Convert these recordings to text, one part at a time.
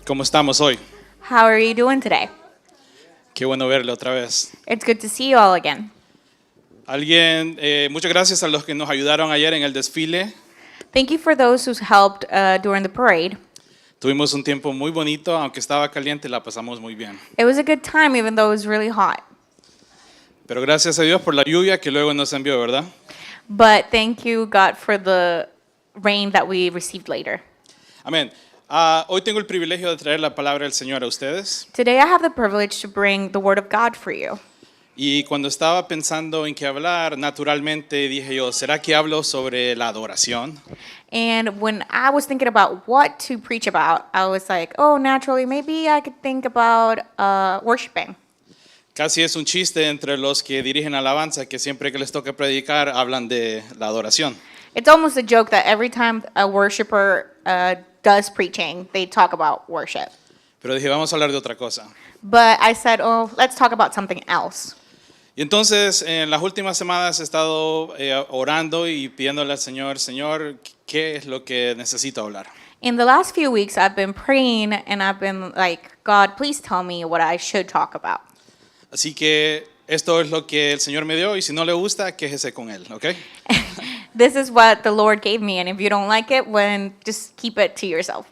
¿Cómo estamos hoy? How are you doing today? Qué bueno verle otra vez. It's good to see you all again. Muchas gracias a los que nos ayudaron ayer en el desfile. Thank you for those who helped during the parade. Tuvimos un tiempo muy bonito, aunque estaba caliente, la pasamos muy bien. It was a good time even though it was really hot. Pero gracias a Dios por la lluvia que luego nos envió, ¿verdad? But thank you, God, for the rain that we received later. Amén. Hoy tengo el privilegio de traer la palabra del Señor a ustedes. Today I have the privilege to bring the Word of God for you. Y cuando estaba pensando en qué hablar, naturalmente dije yo, ¿será que hablo sobre la adoración? And when I was thinking about what to preach about, I was like, oh, naturally, maybe I could think about worshiping. Casi es un chiste entre los que dirigen alabanza que siempre que les toca predicar hablan de la adoración. It's almost a joke that every time a worshiper does preaching, they talk about worship. Pero dije, vamos a hablar de otra cosa. But I said, oh, let's talk about something else. Y entonces, en las últimas semanas he estado orando y pidiéndole al Señor, Señor, ¿qué es lo que necesito hablar? In the last few weeks, I've been praying and I've been like, God, please tell me what I should talk about. Así que esto es lo que el Señor me dio y si no le gusta, quéjese con él, ¿ok? This is what the Lord gave me, and if you don't like it, then just keep it to yourself.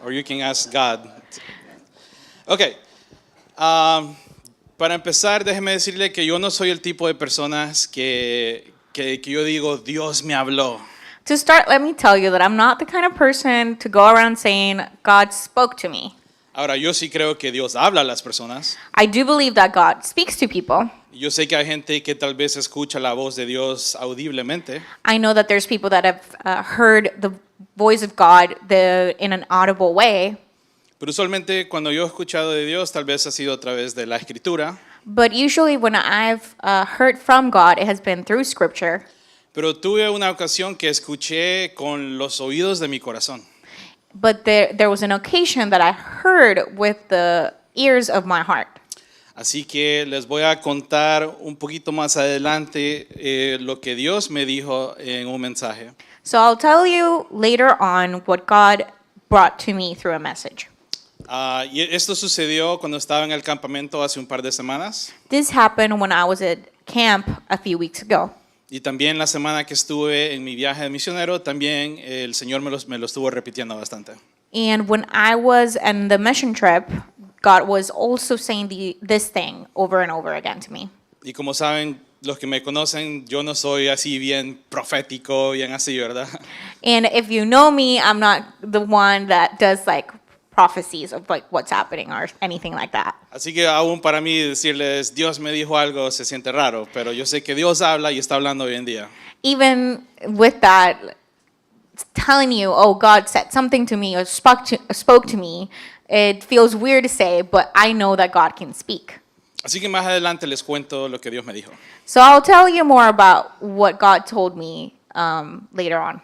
Or you can ask God. Ok. Para empezar, déjeme decirle que yo no soy el tipo de personas que yo digo, Dios me habló. To start, let me tell you that I'm not the kind of person to go around saying, God spoke to me. Ahora, yo sí creo que Dios habla a las personas. I do believe that God speaks to people. Yo sé que hay gente que tal vez escucha la voz de Dios audiblemente. I know that there's people that have heard the voice of God in an audible way. Pero usualmente cuando yo he escuchado de Dios, tal vez ha sido a través de la Escritura. But usually when I've heard from God, it has been through Scripture. Pero tuve una ocasión que escuché con los oídos de mi corazón. But there was an occasion that I heard with the ears of my heart. Así que les voy a contar un poquito más adelante lo que Dios me dijo en un mensaje. So I'll tell you later on what God brought to me through a message. Y esto sucedió cuando estaba en el campamento hace un par de semanas. This happened when I was at camp a few weeks ago. Y también la semana que estuve en mi viaje de misionero, también el Señor me lo estuvo repitiendo bastante. And when I was on the mission trip, God was also saying this thing over and over again to me. Y como saben, los que me conocen, yo no soy así bien profético, bien así, ¿verdad? And if you know me, I'm not the one that does like prophecies of like what's happening or anything like that. Así que aún para mí decirles, Dios me dijo algo, se siente raro, pero yo sé que Dios habla y está hablando hoy en día. Even with that, telling you, oh, God said something to me or spoke to me, it feels weird to say, but I know that God can speak. Así que más adelante les cuento lo que Dios me dijo. So I'll tell you more about what God told me later on.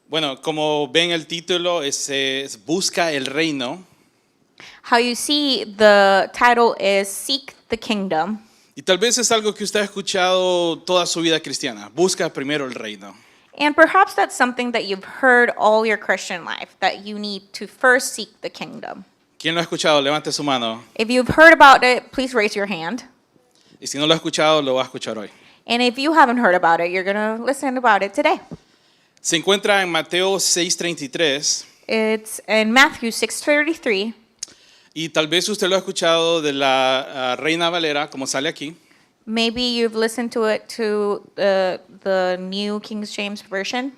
Bueno, como ven el título, es Busca el Reino. How you see the title is Seek the Kingdom. Y tal vez es algo que usted ha escuchado toda su vida cristiana. Busca primero el reino. And perhaps that's something that you've heard all your Christian life, that you need to first seek the kingdom. ¿Quién lo ha escuchado? Levante su mano. If you've heard about it, please raise your hand. Y si no lo ha escuchado, lo va a escuchar hoy. And if you haven't heard about it, you're going to listen about it today. Se encuentra en Mateo 6:33. It's in Matthew 6:33. Y tal vez usted lo ha escuchado de la Reina Valera, como sale aquí. Maybe you've listened to it to the New King James Version.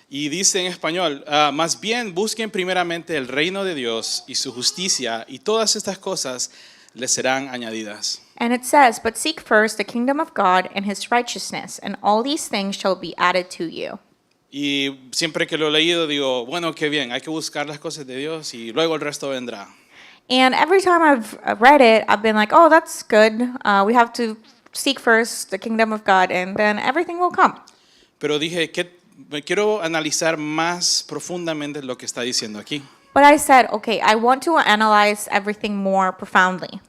Y dice en español, más bien busquen primeramente el reino de Dios y su justicia, y todas estas cosas les serán añadidas. And it says, but seek first the kingdom of God and his righteousness, and all these things shall be added to you. Y siempre que lo he leído digo, bueno, qué bien, hay que buscar las cosas de Dios y luego el resto vendrá. And every time I've read it, I've been like, oh, that's good. We have to seek first the kingdom of God, and then everything will come. Pero dije, quiero analizar más profundamente lo que está diciendo aquí. But I said, okay, I want to analyze everything more profoundly.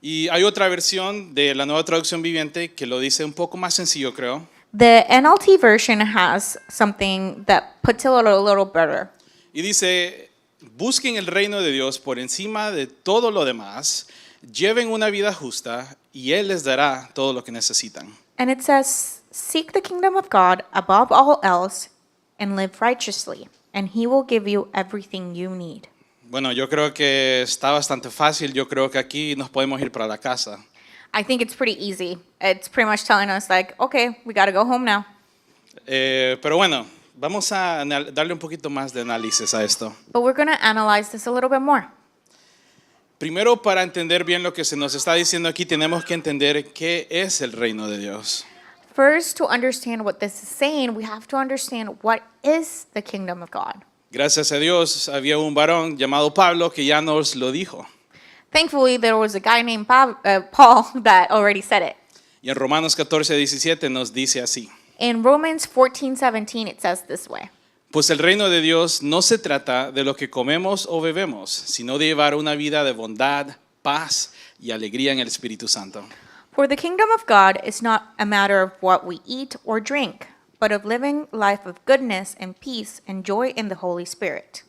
Y hay otra versión de la Nueva Traducción Viviente que lo dice un poco más sencillo, creo. The NLT version has something that puts it a little better. Y dice, busquen el reino de Dios por encima de todo lo demás, lleven una vida justa y Él les dará todo lo que necesitan. And it says, "Seek the kingdom of God above all else and live righteously, and he will give you everything you need." Bueno, yo creo que está bastante fácil. Yo creo que aquí nos podemos ir para la casa. I think it's pretty easy. It's pretty much telling us like, okay, we got to go home now. Pero bueno, vamos a darle un poquito más de análisis a esto. But we're going to analyze this a little bit more. Primero, para entender bien lo que se nos está diciendo aquí, tenemos que entender qué es el reino de Dios. First, to understand what this is saying, we have to understand what is the kingdom of God. Gracias a Dios, había un varón llamado Pablo que ya nos lo dijo. Thankfully, there was a guy named Paul that already said it. Y en Romanos 14:17 nos dice así. In Romans 14:17, it says this way. Pues el reino de Dios no se trata de lo que comemos o bebemos, sino de llevar una vida de bondad, paz y alegría en el Espíritu Santo. For the kingdom of God is not a matter of what we eat or drink, but of living life of goodness and peace and joy in the Holy Spirit.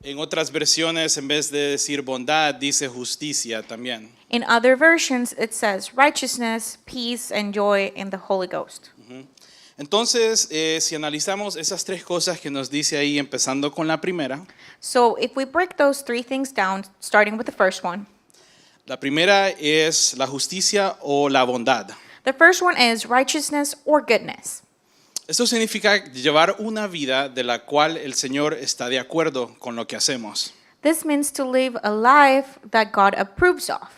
En otras versiones, en vez de decir bondad, dice justicia también. In other versions, it says righteousness, peace, and joy in the Holy Ghost. Entonces, si analizamos esas tres cosas que nos dice ahí, empezando con la primera, So if we break those three things down, starting with the first one, la primera es la justicia o la bondad. the first one is righteousness or goodness. Esto significa llevar una vida de la cual el Señor está de acuerdo con lo que hacemos. This means to live a life that God approves of.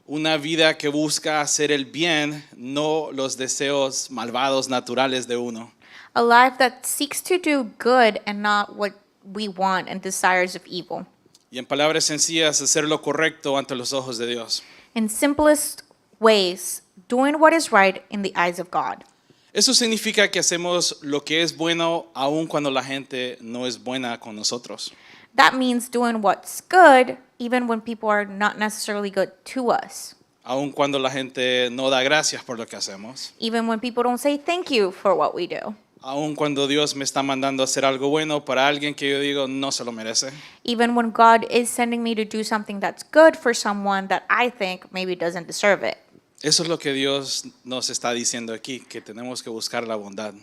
Una vida que busca hacer el bien, no los deseos malvados naturales de uno. A life that seeks to do good and not what we want and desires of evil. Y en palabras sencillas, hacer lo correcto ante los ojos de Dios. In simplest ways, doing what is right in the eyes of God. Eso significa que hacemos lo que es bueno aun cuando la gente no es buena con nosotros. That means doing what's good even when people are not necessarily good to us. Aun cuando la gente no da gracias por lo que hacemos. Even when people don't say thank you for what we do. Aun cuando Dios me está mandando a hacer algo bueno para alguien que yo digo no se lo merece. Even when God is sending me to do something that's good for someone that I think maybe doesn't deserve it. Eso es lo que Dios nos está diciendo aquí, que tenemos que buscar la bondad.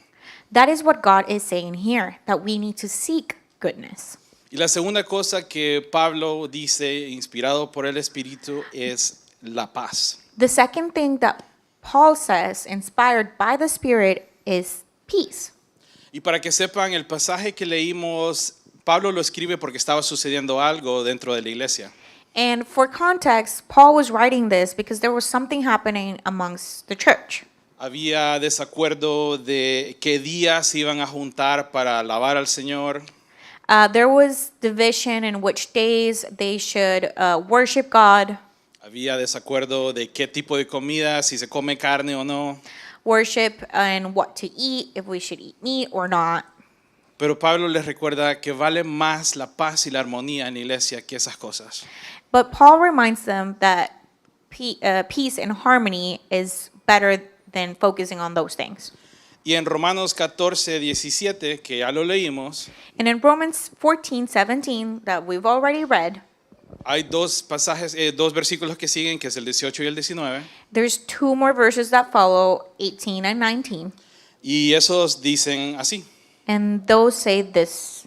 That is what God is saying here, that we need to seek goodness. Y la segunda cosa que Pablo dice, inspirado por el Espíritu, es la paz. The second thing that Paul says, inspired by the Spirit, is peace. Y para que sepan, el pasaje que leímos, Pablo lo escribe porque estaba sucediendo algo dentro de la iglesia. And for context, Paul was writing this because there was something happening amongst the church. Había desacuerdo de qué días se iban a juntar para alabar al Señor. There was division in which days they should worship God, Había desacuerdo de qué tipo de comida, si se come carne o no. worship and what to eat, if we should eat meat or not. Pero Pablo les recuerda que vale más la paz y la armonía en la iglesia que esas cosas. But Paul reminds them that peace and harmony is better than focusing on those things. Y en Romanos 14:17, que ya lo leímos, And in Romans 14:17 that we've already read, hay dos pasajes, dos versículos que siguen, que es el 18 y el 19. there's two more verses that follow, 18 and 19. Y esos dicen así. And those say this.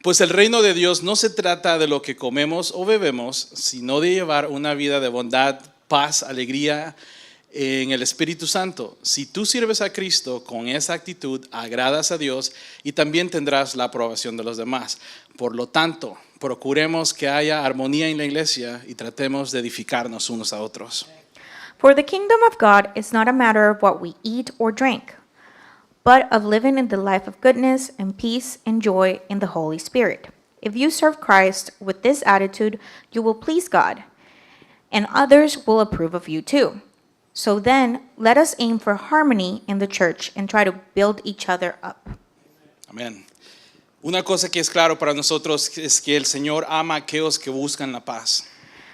Pues el reino de Dios no se trata de lo que comemos o bebemos, sino de llevar una vida de bondad, paz, alegría en el Espíritu Santo. Si tú sirves a Cristo con esa actitud, agradas a Dios y también tendrás la aprobación de los demás. Por lo tanto, procuremos que haya armonía en la iglesia y tratemos de edificarnos unos a otros. For the kingdom of God is not a matter of what we eat or drink, but of living in the life of goodness and peace and joy in the Holy Spirit. If you serve Christ with this attitude, you will please God, and others will approve of you too. So then, let us aim for harmony in the church and try to build each other up. Amén. Una cosa que es claro para nosotros es que el Señor ama a aquellos que buscan la paz.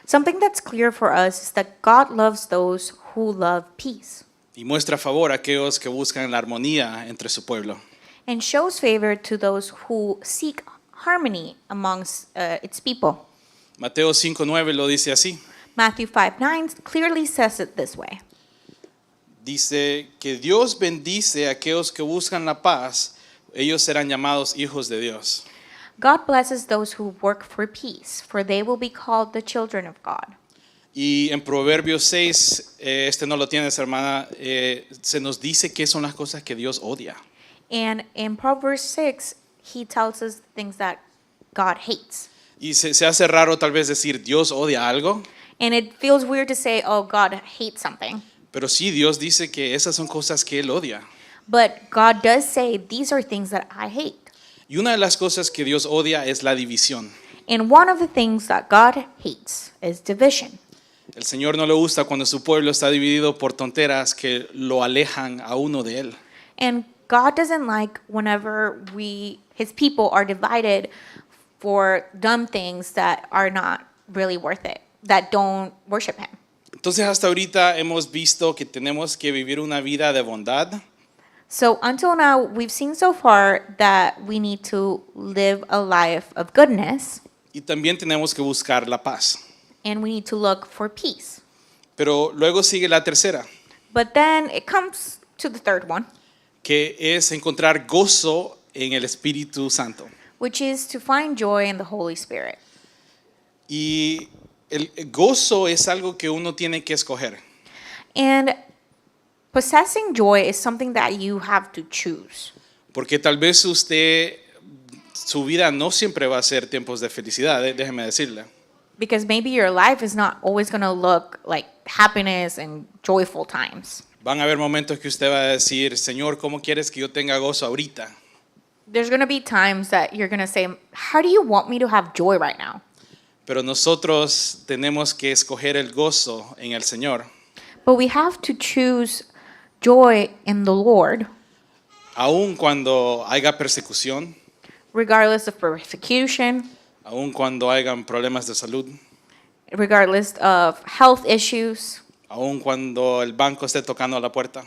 Something that's clear for us is that God loves those who love peace Y muestra favor a aquellos que buscan la armonía entre su pueblo. and shows favor to those who seek harmony amongst its people. Mateo 5:9 lo dice así. Matthew 5:9 clearly says it this way. Dice que Dios bendice a aquellos que buscan la paz, ellos serán llamados hijos de Dios. God blesses those who work for peace, for they will be called the children of God. Y en Proverbios 6, este no lo tienes, hermana, se nos dice qué son las cosas que Dios odia. And in Proverbs 6, he tells us things that God hates. Y se hace raro tal vez decir Dios odia algo, And it feels weird to say, oh, God hates something. pero sí Dios dice que esas son cosas que Él odia. But God does say, these are things that I hate. Y una de las cosas que Dios odia es la división. And one of the things that God hates is division. El Señor no le gusta cuando su pueblo está dividido por tonteras que lo alejan a uno de Él. And God doesn't like whenever his people are divided for dumb things that are not really worth it, that don't worship him. Entonces hasta ahorita hemos visto que tenemos que vivir una vida de bondad, So until now, we've seen so far that we need to live a life of goodness y también tenemos que buscar la paz. and we need to look for peace. Pero luego sigue la tercera, But then it comes to the third one, que es encontrar gozo en el Espíritu Santo. which is to find joy in the Holy Spirit. Y el gozo es algo que uno tiene que escoger. And possessing joy is something that you have to choose. Porque tal vez su vida no siempre va a ser tiempos de felicidad, déjeme decirle. Because maybe your life is not always going to look like happiness and joyful times. Van a haber momentos que usted va a decir, Señor, ¿cómo quieres que yo tenga gozo ahorita? There's going to be times that you're going to say, how do you want me to have joy right now? Pero nosotros tenemos que escoger el gozo en el Señor. But we have to choose joy in the Lord, Aun cuando haya persecución, regardless of persecution, aun cuando hayan problemas de salud, regardless of health issues, aun cuando el banco esté tocando la puerta.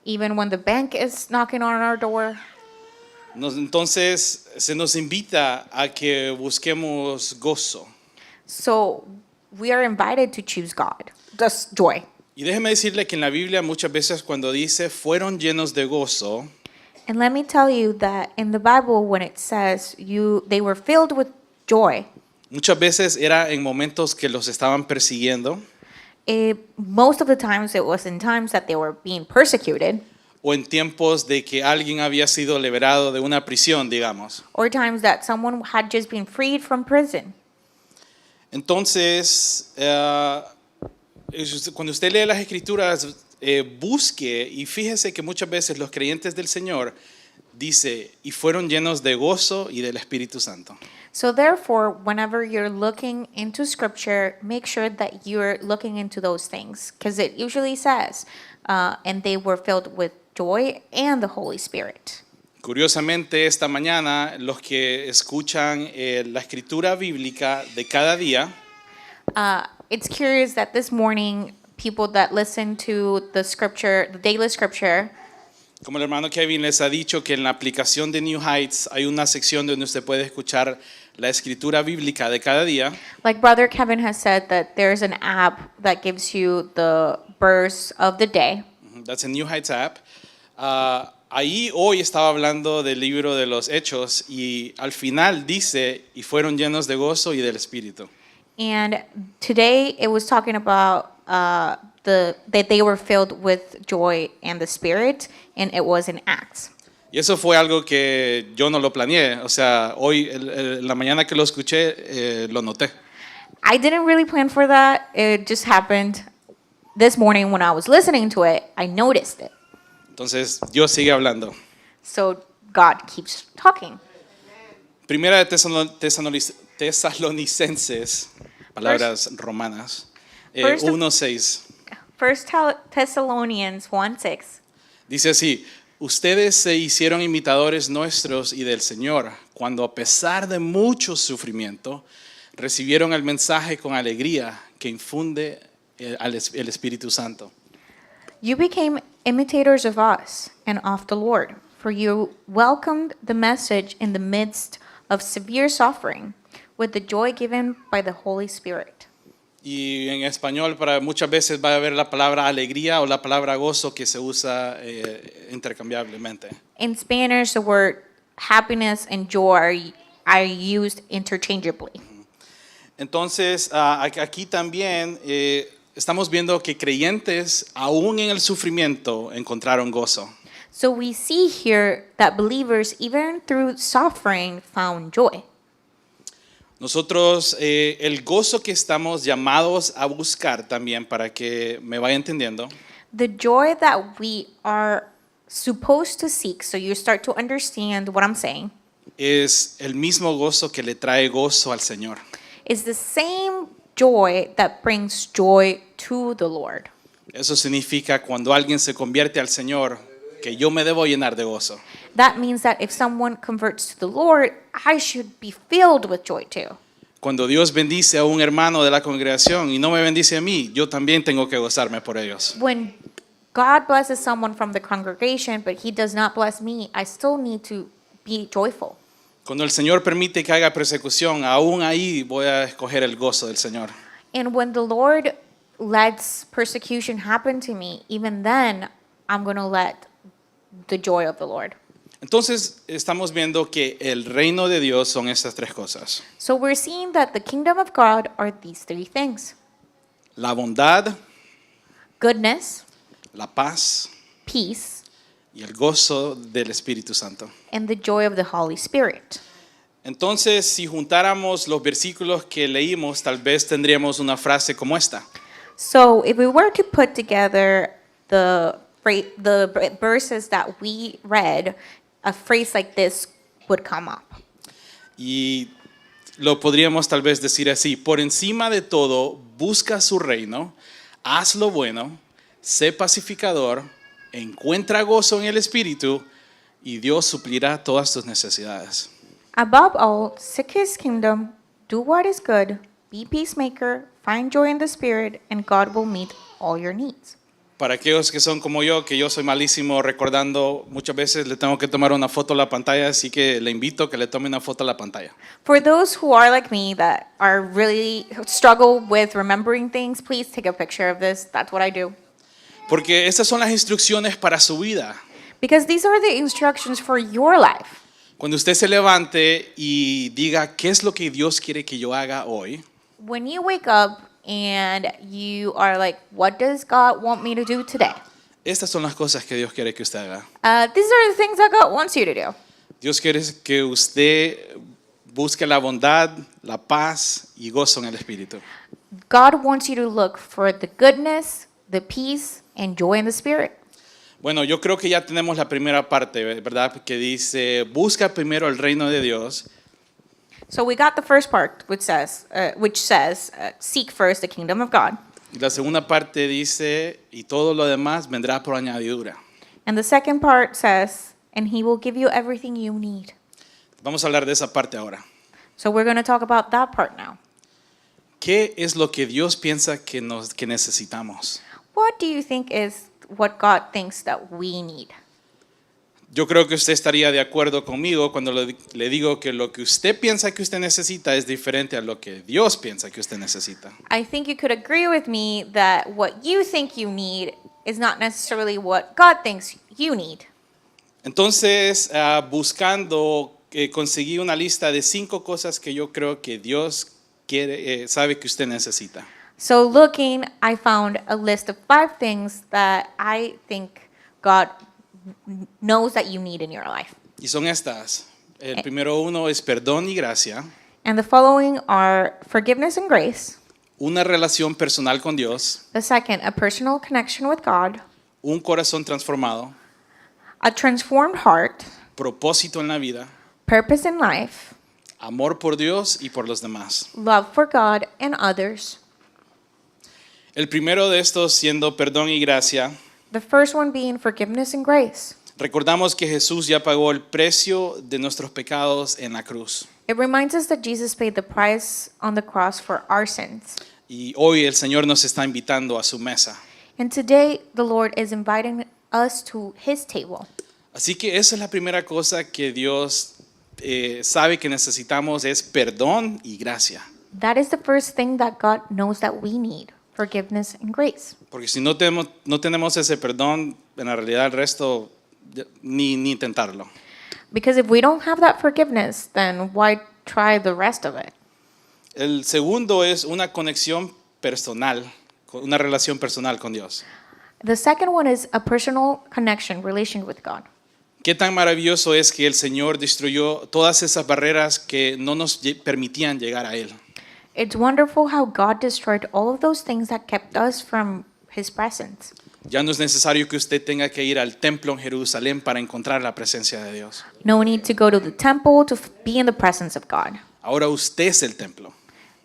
even when the bank is knocking on our door. Entonces se nos invita a que busquemos gozo. So we are invited to choose God, just joy. Y déjeme decirle que en la Biblia muchas veces cuando dice fueron llenos de gozo, And let me tell you that in the Bible, when it says they were filled with joy, muchas veces era en momentos que los estaban persiguiendo most of the times it was in times that they were being persecuted, o en tiempos de que alguien había sido liberado de una prisión, digamos. or times that someone had just been freed from prison. Entonces, cuando usted lee las escrituras, busque y fíjese que muchas veces los creyentes del Señor dice, y fueron llenos de gozo y del Espíritu Santo. So therefore, whenever you're looking into scripture, make sure that you're looking into those things, because it usually says, and they were filled with joy and the Holy Spirit. Curiosamente, esta mañana, los que escuchan la escritura bíblica de cada día, It's curious that this morning, people that listen to the scripture, the daily scripture, como el hermano Kevin les ha dicho que en la aplicación de New Heights hay una sección donde usted puede escuchar la escritura bíblica de cada día. like Brother Kevin has said, that there's an app that gives you the verse of the day. That's a New Heights app. Ahí hoy estaba hablando del libro de los Hechos y al final dice, y fueron llenos de gozo y del Espíritu. And today it was talking about that they were filled with joy and the Spirit, and it was in Acts. Y eso fue algo que yo no lo planeé. O sea, hoy, la mañana que lo escuché, lo noté. I didn't really plan for that. It just happened this morning when I was listening to it. I noticed it. Entonces, Dios sigue hablando. So God keeps talking. Primera de Tesalonicenses, palabras romanas, First of- 1:6. First Thessalonians 1:6. Dice así, ustedes se hicieron imitadores nuestros y del Señor, cuando a pesar de mucho sufrimiento, recibieron el mensaje con alegría que infunde el Espíritu Santo. You became imitators of us and of the Lord, for you welcomed the message in the midst of severe suffering with the joy given by the Holy Spirit. Y en español para muchas veces va a haber la palabra alegría o la palabra gozo que se usa intercambiablemente. In Spanish, the word happiness and joy are used interchangeably. Entonces, aquí también estamos viendo que creyentes, aún en el sufrimiento, encontraron gozo. So we see here that believers, even through suffering, found joy. Nosotros, el gozo que estamos llamados a buscar también, para que me vaya entendiendo, The joy that we are supposed to seek, so you start to understand what I'm saying, es el mismo gozo que le trae gozo al Señor. is the same joy that brings joy to the Lord. Eso significa cuando alguien se convierte al Señor, que yo me debo llenar de gozo. That means that if someone converts to the Lord, I should be filled with joy too. Cuando Dios bendice a un hermano de la congregación y no me bendice a mí, yo también tengo que gozarme por ellos. When God blesses someone from the congregation, but he does not bless me, I still need to be joyful. Cuando el Señor permite que haga persecución, aún ahí voy a escoger el gozo del Señor. And when the Lord lets persecution happen to me, even then, I'm going to let the joy of the Lord. Entonces estamos viendo que el reino de Dios son estas tres cosas: So we're seeing that the kingdom of God are these three things: la bondad, goodness, la paz peace, y el gozo del Espíritu Santo. and the joy of the Holy Spirit. Entonces, si juntáramos los versículos que leímos, tal vez tendríamos una frase como esta: So if we were to put together the verses that we read, a phrase like this would come up. y lo podríamos tal vez decir así: por encima de todo, busca su reino, haz lo bueno, sé pacificador, encuentra gozo en el Espíritu y Dios suplirá todas tus necesidades. Above all, seek his kingdom, do what is good, be peacemaker, find joy in the Spirit, and God will meet all your needs. Para aquellos que son como yo, que yo soy malísimo recordando, muchas veces le tengo que tomar una foto a la pantalla, así que le invito a que le tome una foto a la pantalla. For those who are like me that are really struggle with remembering things, please take a picture of this. That's what I do. Porque estas son las instrucciones para su vida. Because these are the instructions for your life. Cuando usted se levante y diga, ¿qué es lo que Dios quiere que yo haga hoy? When you wake up and you are like, what does God want me to do today? Estas son las cosas que Dios quiere que usted haga. These are the things that God wants you to do. Dios quiere que usted busque la bondad, la paz y gozo en el Espíritu. God wants you to look for the goodness, the peace, and joy in the Spirit. Bueno, yo creo que ya tenemos la primera parte, ¿verdad? Que dice, busca primero el reino de Dios. So we got the first part, which says, seek first the kingdom of God. Y la segunda parte dice, y todo lo demás vendrá por añadidura. And the second part says, and he will give you everything you need. Vamos a hablar de esa parte ahora. So we're going to talk about that part now. ¿Qué es lo que Dios piensa que necesitamos? What do you think is what God thinks that we need? Yo creo que usted estaría de acuerdo conmigo cuando le digo que lo que usted piensa que usted necesita es diferente a lo que Dios piensa que usted necesita. I think you could agree with me that what you think you need is not necessarily what God thinks you need. Entonces, buscando, conseguí una lista de 5 cosas que yo creo que Dios sabe que usted necesita. So looking, I found a list of 5 things that I think God knows that you need in your life. Y son estas. El primero uno es perdón y gracia, And the following are forgiveness and grace. una relación personal con Dios, The second, a personal connection with God. un corazón transformado, A transformed heart. propósito en la vida, Purpose in life. amor por Dios y por los demás. Love for God and others. El primero de estos siendo perdón y gracia. The first one being forgiveness and grace. Recordamos que Jesús ya pagó el precio de nuestros pecados en la cruz. It reminds us that Jesus paid the price on the cross for our sins. Y hoy el Señor nos está invitando a su mesa. And today, the Lord is inviting us to his table. Así que esa es la primera cosa que Dios sabe que necesitamos es perdón y gracia. That is the first thing that God knows that we need, forgiveness and grace. Porque si no tenemos ese perdón, en la realidad el resto ni intentarlo. Because if we don't have that forgiveness, then why try the rest of it? El segundo es una conexión personal, una relación personal con Dios. The second one is a personal connection, relation with God. Qué tan maravilloso es que el Señor destruyó todas esas barreras que no nos permitían llegar a Él. It's wonderful how God destroyed all of those things that kept us from His presence. Ya no es necesario que usted tenga que ir al templo en Jerusalén para encontrar la presencia de Dios. No need to go to the temple to be in the presence of God. Ahora usted es el templo.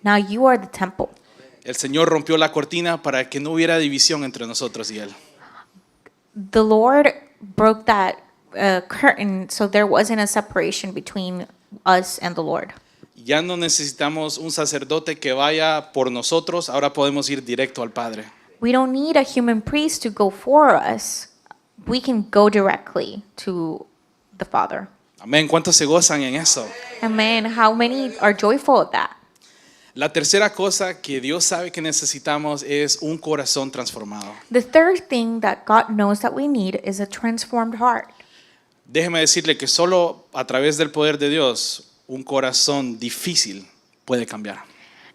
Now you are the temple. El Señor rompió la cortina para que no hubiera división entre nosotros y Él. The Lord broke that curtain so there wasn't a separation between us and the Lord. Ya no necesitamos un sacerdote que vaya por nosotros, ahora podemos ir directo al Padre. We don't need a human priest to go for us. We can go directly to the Father. Amén. ¿Cuántos se gozan en eso? Amen. How many are joyful at that? La tercera cosa que Dios sabe que necesitamos es un corazón transformado. The third thing that God knows that we need is a transformed heart. Déjeme decirle que solo a través del poder de Dios, un corazón difícil puede cambiar.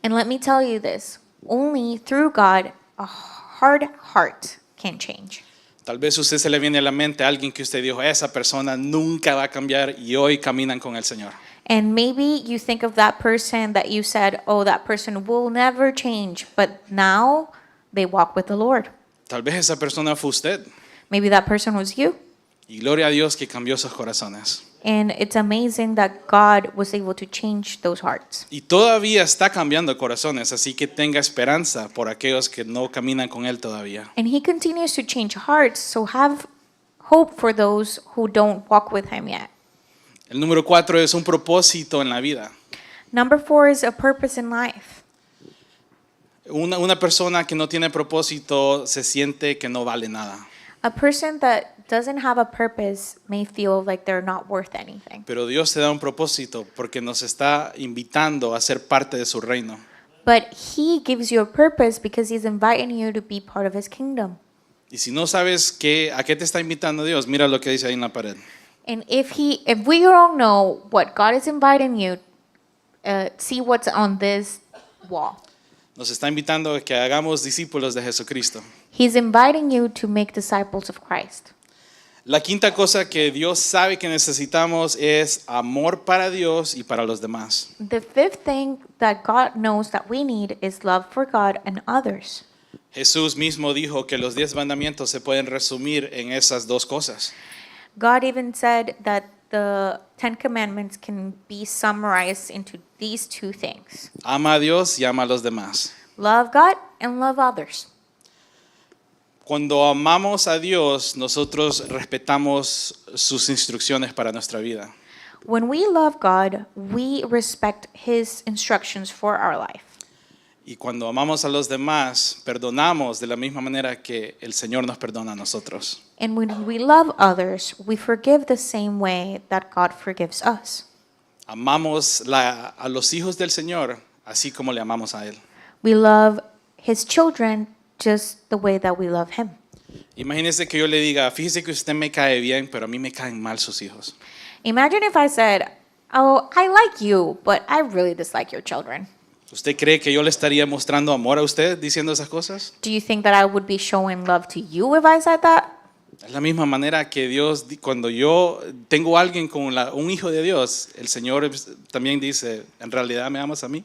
And let me tell you this, only through God a hard heart can change. Tal vez usted se le viene a la mente a alguien que usted dijo, esa persona nunca va a cambiar y hoy caminan con el Señor. And maybe you think of that person that you said, oh, that person will never change, but now they walk with the Lord. Tal vez esa persona fue usted. Maybe that person was you. Y gloria a Dios que cambió sus corazones. And it's amazing that God was able to change those hearts. Y todavía está cambiando corazones, así que tenga esperanza por aquellos que no caminan con Él todavía. And He continues to change hearts, so have hope for those who don't walk with Him yet. El número 4 es un propósito en la vida. Number 4 is a purpose in life. Una persona que no tiene propósito se siente que no vale nada. A person that doesn't have a purpose may feel like they're not worth anything. Pero Dios te da un propósito porque nos está invitando a ser parte de su reino. But He gives you a purpose because He's inviting you to be part of His kingdom. Y si no sabes a qué te está invitando Dios, mira lo que dice ahí en la pared. And if we don't know what God is inviting you, see what's on this wall. Nos está invitando a que hagamos discípulos de Jesucristo. He's inviting you to make disciples of Christ. La quinta cosa que Dios sabe que necesitamos es amor para Dios y para los demás. The fifth thing that God knows that we need is love for God and others. Jesús mismo dijo que los 10 mandamientos se pueden resumir en esas dos cosas. God even said that the 10 commandments can be summarized into these two things. Ama a Dios y ama a los demás. Love God and love others. Cuando amamos a Dios, nosotros respetamos sus instrucciones para nuestra vida. When we love God, we respect His instructions for our life. Y cuando amamos a los demás, perdonamos de la misma manera que el Señor nos perdona a nosotros. And when we love others, we forgive the same way that God forgives us. Amamos a los hijos del Señor así como le amamos a Él. We love His children just the way that we love Him. Imagínese que yo le diga, fíjese que usted me cae bien, pero a mí me caen mal sus hijos. Imagine if I said, oh, I like you, but I really dislike your children. ¿Usted cree que yo le estaría mostrando amor a usted diciendo esas cosas? Do you think that I would be showing love to you if I said that? Es la misma manera que Dios, cuando yo tengo a alguien con un hijo de Dios, el Señor también dice, ¿en realidad me amas a mí?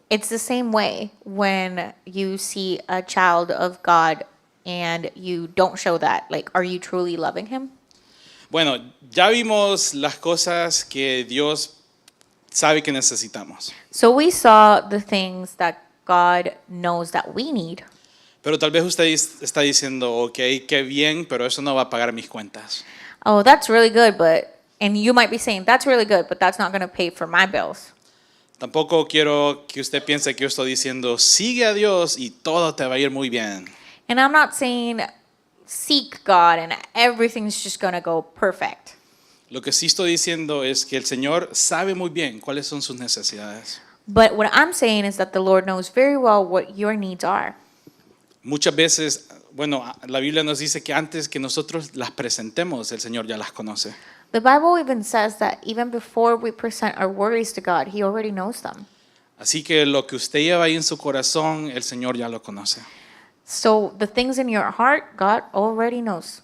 It's the same way when you see a child of God and you don't show that. Like, are you truly loving Him? Bueno, ya vimos las cosas que Dios sabe que necesitamos. So we saw the things that God knows that we need. Pero tal vez usted está diciendo, ok, qué bien, pero eso no va a pagar mis cuentas. Oh, that's really good, and you might be saying, that's really good, but that's not going to pay for my bills. Tampoco quiero que usted piense que yo estoy diciendo, sigue a Dios y todo te va a ir muy bien. And I'm not saying seek God and everything's just going to go perfect. Lo que sí estoy diciendo es que el Señor sabe muy bien cuáles son sus necesidades. But what I'm saying is that the Lord knows very well what your needs are. Muchas veces, bueno, la Biblia nos dice que antes que nosotros las presentemos, el Señor ya las conoce. The Bible even says that even before we present our worries to God, He already knows them. Así que lo que usted lleva ahí en su corazón, el Señor ya lo conoce. So the things in your heart, God already knows.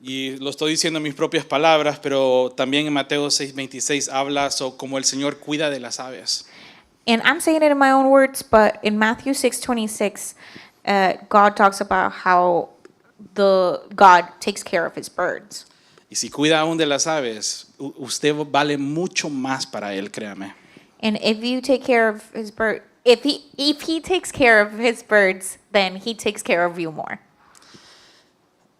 Y lo estoy diciendo en mis propias palabras, pero también en Mateo 6:26 habla sobre cómo el Señor cuida de las aves. And I'm saying it in my own words, but in Matthew 6:26, God talks about how God takes care of His birds. Y si cuida aún de las aves, usted vale mucho más para Él, créame. And if you take care of His bird, if he takes care of His birds, then He takes care of you more.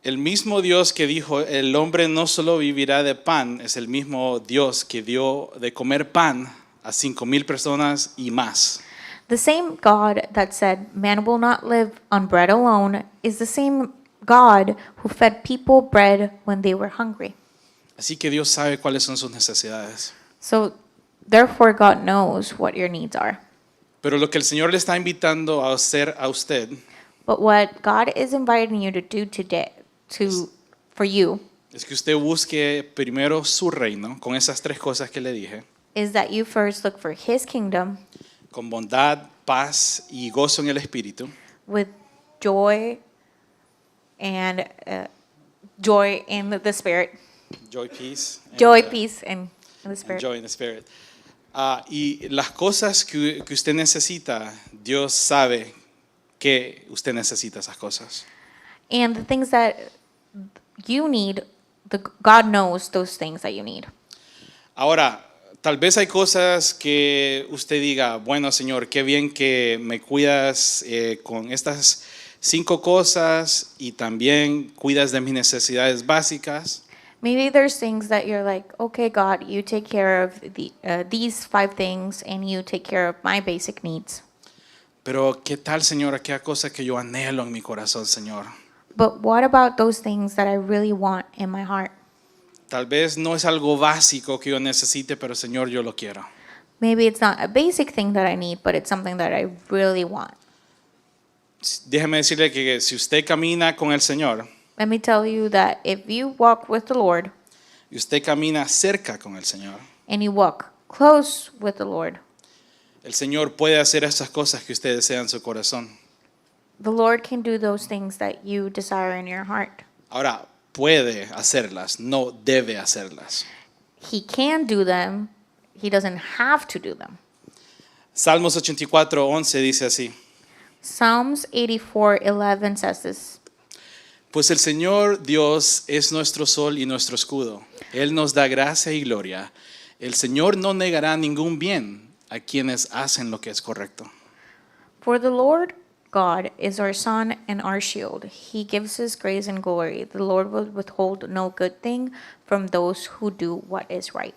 El mismo Dios que dijo, el hombre no solo vivirá de pan, es el mismo Dios que dio de comer pan a 5,000 personas y más. The same God that said, "Man will not live on bread alone," is the same God who fed people bread when they were hungry. Así que Dios sabe cuáles son sus necesidades. So, therefore, God knows what your needs are. Pero lo que el Señor le está invitando a hacer a usted But what God is inviting you to do today, for you, es que usted busque primero su reino con esas 3 cosas que le dije, is that you first look for His kingdom con bondad, paz y gozo en el espíritu, with joy and joy in the Spirit, joy, peace, and, joy, peace, and in the and Spirit. joy in the spirit. Y las cosas que usted necesita, Dios sabe que usted necesita esas cosas. And the things that you need, God knows those things that you need. Ahora, tal vez hay cosas que usted diga, bueno, Señor, qué bien que me cuidas con estas 5 cosas y también cuidas de mis necesidades básicas. Maybe there's things that you're like, okay, God, you take care of these 5 things and you take care of my basic needs. Pero qué tal, Señor, aquella cosa que yo anhelo en mi corazón, Señor. But what about those things that I really want in my heart? Tal vez no es algo básico que yo necesite, pero Señor, yo lo quiero. Maybe it's not a basic thing that I need, but it's something that I really want. Déjeme decirle que si usted camina con el Señor Let me tell you that if you walk with the Lord y usted camina cerca con el Señor, and you walk close with the Lord, el Señor puede hacer esas cosas que usted desea en su corazón. the Lord can do those things that you desire in your heart. Ahora, puede hacerlas, no debe hacerlas. He can do them. He doesn't have to do them. Salmos 84:11 dice así: Psalms 84:11 says this. Pues el Señor Dios es nuestro sol y nuestro escudo. Él nos da gracia y gloria. El Señor no negará ningún bien a quienes hacen lo que es correcto. For the Lord God is our sun and our shield. He gives us grace and glory. The Lord will withhold no good thing from those who do what is right.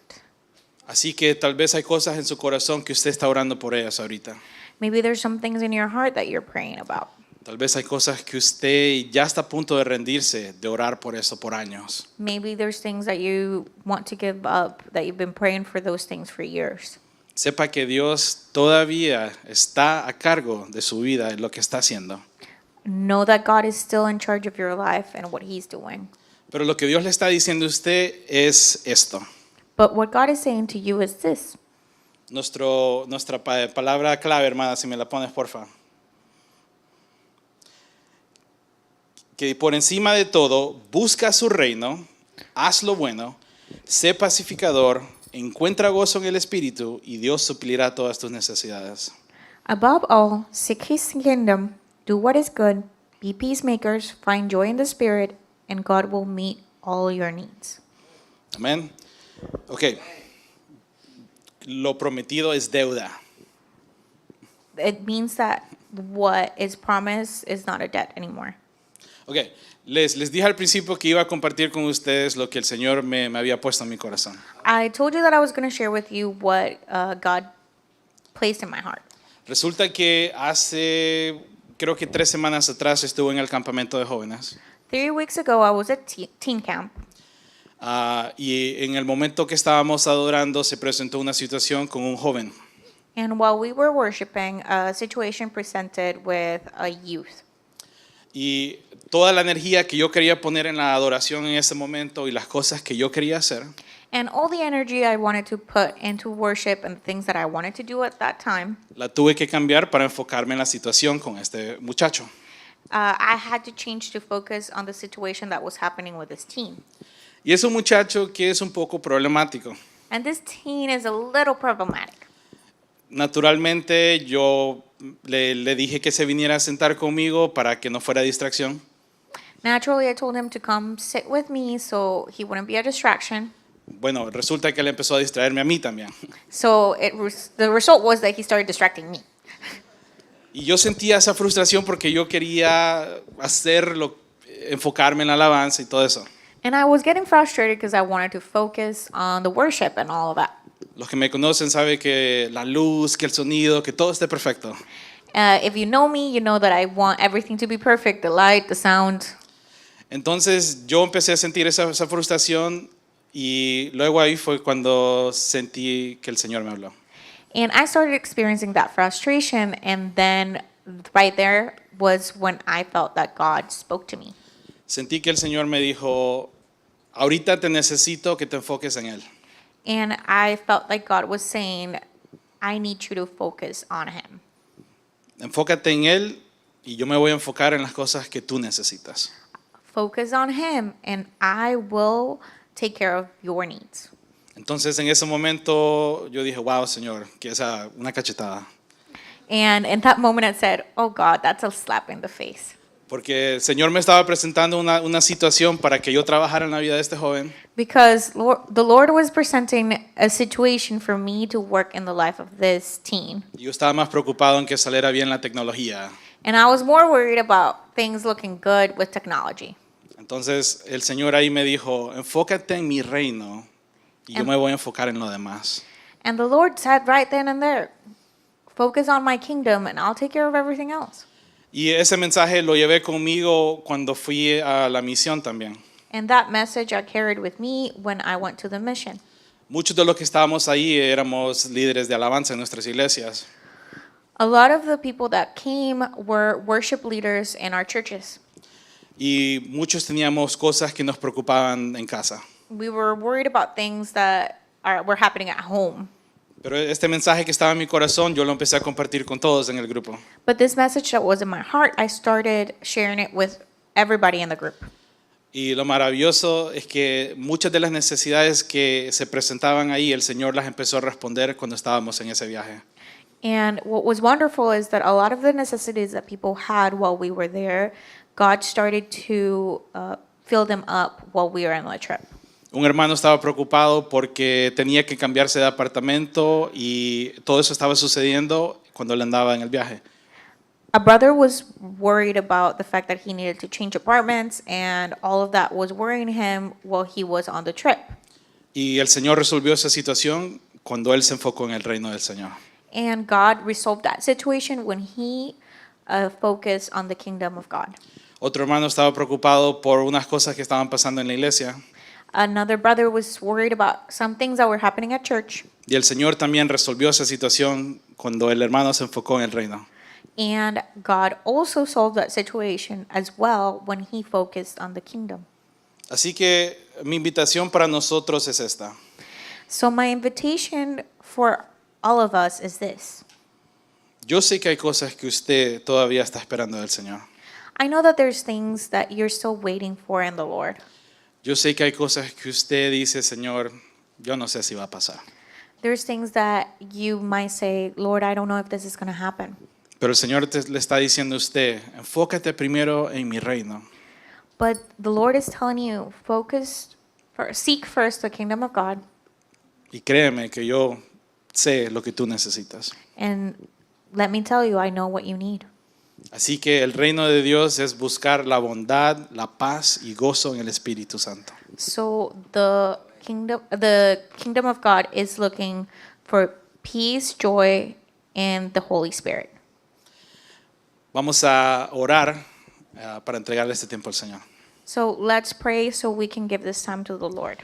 Así que tal vez hay cosas en su corazón que usted está orando por ellas ahorita. Maybe there's some things in your heart that you're praying about. Tal vez hay cosas que usted ya está a punto de rendirse, de orar por eso por años. Maybe there's things that you want to give up, that you've been praying for those things for years. Sepa que Dios todavía está a cargo de su vida en lo que está haciendo. Know that God is still in charge of your life and what He's doing. Pero lo que Dios le está diciendo a usted es esto. But what God is saying to you is this. Nuestra palabra clave, hermana, si me la pones, porfa. Que por encima de todo, busca su reino, haz lo bueno, sé pacificador, encuentra gozo en el espíritu y Dios suplirá todas tus necesidades. Above all, seek His kingdom, do what is good, be peacemakers, find joy in the Spirit, and God will meet all your needs. Amén. Ok. Lo prometido es deuda. It means that what is promised is not a debt anymore. Ok. Les dije al principio que iba a compartir con ustedes lo que el Señor me había puesto en mi corazón. I told you that I was going to share with you what God placed in my heart. Resulta que hace, creo que 3 semanas atrás estuve en el campamento de jóvenes. 3 weeks ago, I was at teen camp. Y en el momento que estábamos adorando se presentó una situación con un joven. And while we were worshiping, a situation presented with a youth. Y toda la energía que yo quería poner en la adoración en ese momento y las cosas que yo quería hacer, And all the energy I wanted to put into worship and things that I wanted to do at that time, la tuve que cambiar para enfocarme en la situación con este muchacho. I had to change to focus on the situation that was happening with this teen. Y es un muchacho que es un poco problemático. And this teen is a little problematic. Naturalmente yo le dije que se viniera a sentar conmigo para que no fuera distracción. Naturally, I told him to come sit with me so he wouldn't be a distraction. Bueno, resulta que él empezó a distraerme a mí también. So the result was that he started distracting me. Y yo sentía esa frustración porque yo quería enfocarme en la alabanza y todo eso. And I was getting frustrated because I wanted to focus on the worship and all of that. Los que me conocen saben que la luz, que el sonido, que todo esté perfecto. If you know me, you know that I want everything to be perfect, the light, the sound. Entonces yo empecé a sentir esa frustración y luego ahí fue cuando sentí que el Señor me habló. And I started experiencing that frustration, and then right there was when I felt that God spoke to me. Sentí que el Señor me dijo, ahorita te necesito que te enfoques en Él. And I felt like God was saying, I need you to focus on Him. Enfócate en Él y yo me voy a enfocar en las cosas que tú necesitas. Focus on Him, and I will take care of your needs. Entonces en ese momento yo dije, wow, Señor, que esa una cachetada. And in that moment, I said, oh God, that's a slap in the face. Porque el Señor me estaba presentando una situación para que yo trabajara en la vida de este joven. Because the Lord was presenting a situation for me to work in the life of this teen. Y yo estaba más preocupado en que saliera bien la tecnología. And I was more worried about things looking good with technology. Entonces el Señor ahí me dijo, enfócate en mi reino y yo me voy a enfocar en lo demás. And the Lord said right then and there, focus on my kingdom and I'll take care of everything else. Y ese mensaje lo llevé conmigo cuando fui a la misión también. And that message I carried with me when I went to the mission. Muchos de los que estábamos ahí éramos líderes de alabanza en nuestras iglesias. A lot of the people that came were worship leaders in our churches. Y muchos teníamos cosas que nos preocupaban en casa. We were worried about things that were happening at home. Pero este mensaje que estaba en mi corazón, yo lo empecé a compartir con todos en el grupo. But this message that was in my heart, I started sharing it with everybody in the group. Y lo maravilloso es que muchas de las necesidades que se presentaban ahí, el Señor las empezó a responder cuando estábamos en ese viaje. And what was wonderful is that a lot of the necessities that people had while we were there, God started to fill them up while we were on the trip. Un hermano estaba preocupado porque tenía que cambiarse de apartamento y todo eso estaba sucediendo cuando él andaba en el viaje. A brother was worried about the fact that he needed to change apartments, and all of that was worrying him while he was on the trip. Y el Señor resolvió esa situación cuando él se enfocó en el reino del Señor. And God resolved that situation when he focused on the kingdom of God. Otro hermano estaba preocupado por unas cosas que estaban pasando en la iglesia. Another brother was worried about some things that were happening at church. Y el Señor también resolvió esa situación cuando el hermano se enfocó en el reino. And God also solved that situation as well when he focused on the kingdom. Así que mi invitación para nosotros es esta. So my invitation for all of us is this. Yo sé que hay cosas que usted todavía está esperando del Señor. I know that there's things that you're still waiting for in the Lord. Yo sé que hay cosas que usted dice, Señor, yo no sé si va a pasar. There's things that you might say, Lord, I don't know if this is going to happen. Pero el Señor le está diciendo a usted, enfócate primero en mi reino. But the Lord is telling you, seek first the kingdom of God, Y créeme que yo sé lo que tú necesitas. and let me tell you, I know what you need. Así que el reino de Dios es buscar la bondad, la paz y gozo en el Espíritu Santo. So the kingdom of God is looking for peace, joy, and the Holy Spirit. Vamos a orar para entregarle este tiempo al Señor. So let's pray so we can give this time to the Lord.